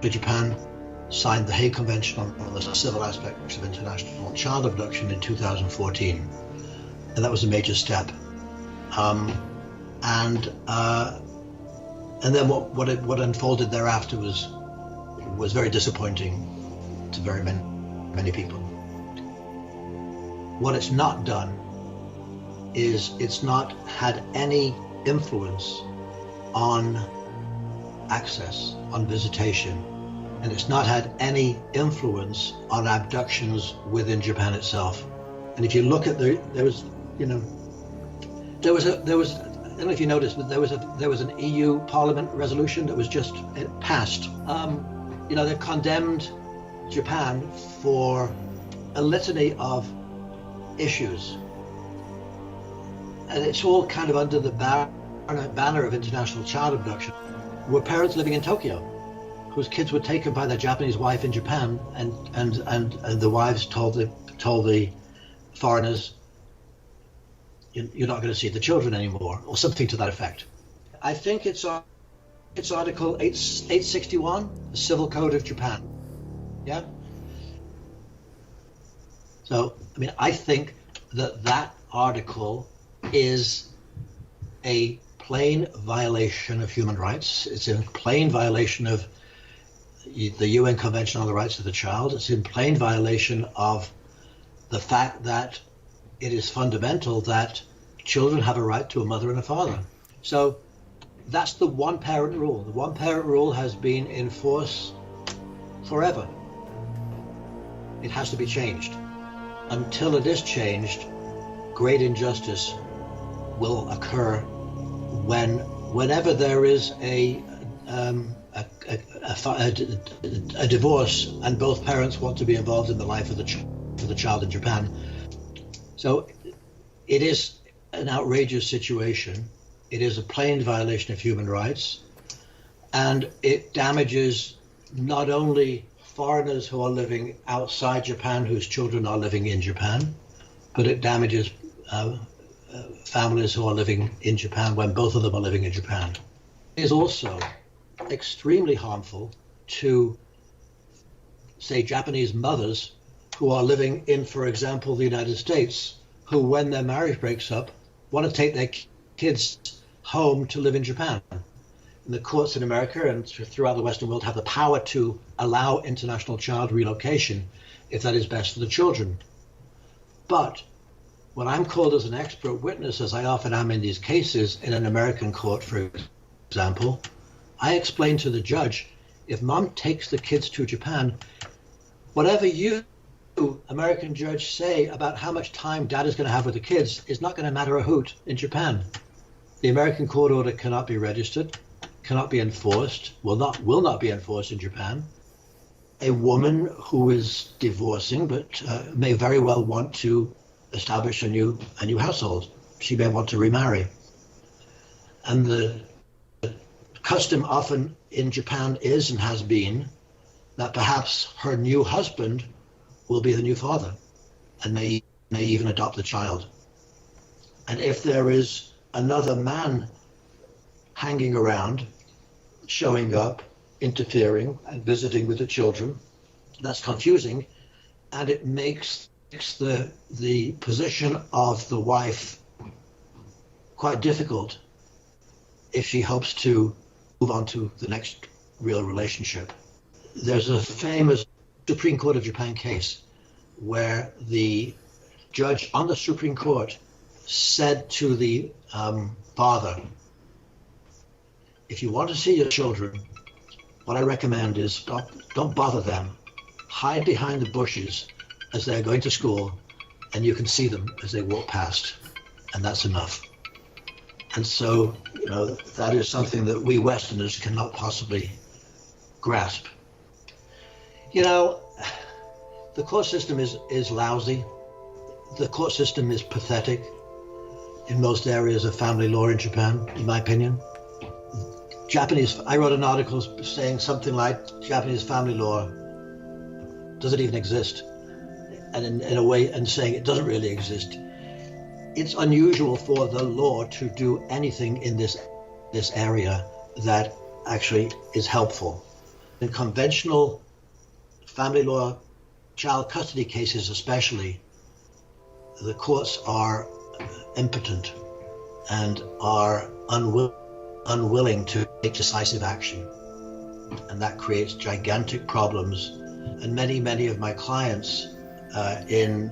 Japan signed the Hague Convention on the civil aspects of international child abduction in 2014, and that was a major step. And then what unfolded thereafter was very disappointing to very many people. What it's not done is it's not had any influence on access, on visitation, and it's not had any influence on abductions within Japan itself. And if you look at I don't know if you noticed, but there was an EU Parliament resolution that was just passed. They condemned Japan for a litany of issues, and it's all kind of under the banner of international child abduction. Were parents living in Tokyo whose kids were taken by their Japanese wife in Japan, and the wives told the foreigners, you're not going to see the children anymore, or something to that effect. I think it's Article 861, the Civil Code of Japan. Yeah. So, I think that article is a plain violation of human rights. It's in plain violation of the UN Convention on the Rights of the Child. It's in plain violation of the fact that it is fundamental that children have a right to a mother and a father. So that's the one-parent rule. The one-parent rule has been in force forever. It has to be changed. Until it is changed, great injustice will occur whenever there is a divorce and both parents want to be involved in the life of the child in Japan. So it is an outrageous situation. It is a plain violation of human rights, and it damages not only foreigners who are living outside Japan whose children are living in Japan, but it damages families who are living in Japan when both of them are living in Japan. It is also extremely harmful to, say, Japanese mothers who are living in, for example, the United States, who, when their marriage breaks up, want to take their kids home to live in Japan. And the courts in America and throughout the Western world have the power to allow international child relocation if that is best for the children. But when I'm called as an expert witness, as I often am in these cases in an American court, for example, I explain to the judge, if mom takes the kids to Japan, whatever you, American judge, say about how much time dad is going to have with the kids is not going to matter a hoot in Japan. The American court order cannot be registered, cannot be enforced, will not be enforced in Japan. A woman who is divorcing but may very well want to establish a new household. She may want to remarry. And the custom often in Japan is and has been that perhaps her new husband will be the new father and may even adopt the child. And if there is another man hanging around, showing up, interfering and visiting with the children, that's confusing, and it makes the position of the wife quite difficult if she hopes to move on to the next real relationship. There's a famous Supreme Court of Japan case where the judge on the Supreme Court said to the father, if you want to see your children, what I recommend is don't bother them. Hide behind the bushes as they're going to school, and you can see them as they walk past, and that's enough. And so, that is something that we Westerners cannot possibly grasp. The court system is lousy. The court system is pathetic in most areas of family law in Japan, in my opinion. I wrote an article saying something like Japanese family law doesn't even exist, and in a way, and saying it doesn't really exist. It's unusual for the law to do anything in this area that actually is helpful. In conventional family law, child custody cases especially, the courts are impotent and are unwilling to take decisive action. And that creates gigantic problems. And many of my clients in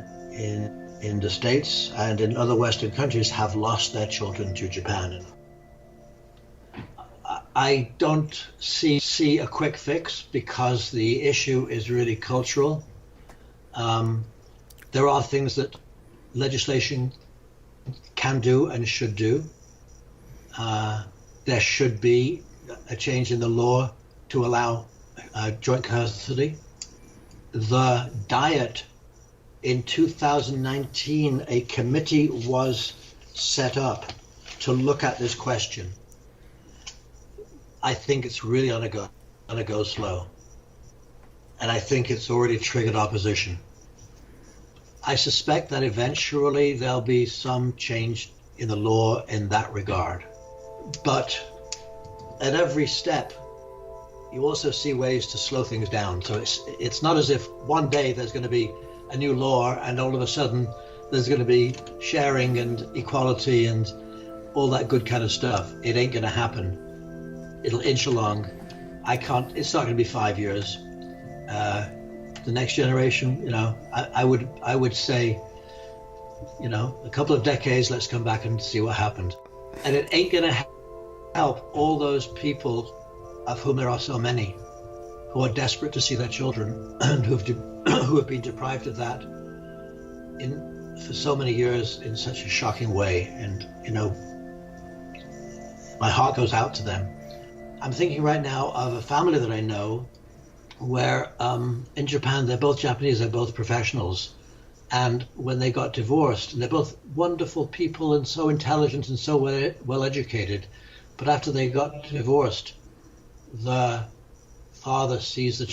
the States and in other Western countries have lost their children to Japan. I don't see a quick fix because the issue is really cultural. There are things that legislation can do and should do. There should be a change in the law to allow joint custody. The Diet in 2019, a committee was set up to look at this question. I think it's really gonna go slow, and I think it's already triggered opposition. I suspect that eventually there'll be some change in the law in that regard, but at every step, you also see ways to slow things down. So it's not as if one day there's going to be a new law and all of a sudden there's going to be sharing and equality and all that good kind of stuff. It ain't going to happen. It'll inch along. It's not going to be 5 years. The next generation, I would say, a couple of decades, let's come back and see what happened. And it ain't going to help all those people, of whom there are so many, who are desperate to see their children and who have been deprived of that for so many years in such a shocking way. And my heart goes out to them. I'm thinking right now of a family that I know where in Japan, they're both Japanese, they're both professionals. And when they got divorced, and they're both wonderful people and so intelligent and so well educated, but after they got divorced, the father sees the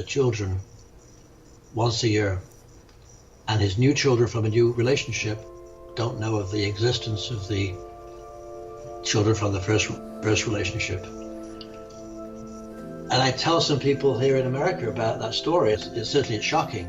children once a year, and his new children from a new relationship don't know of the existence of the children from the first relationship. And I tell some people here in America about that story. It's certainly shocking.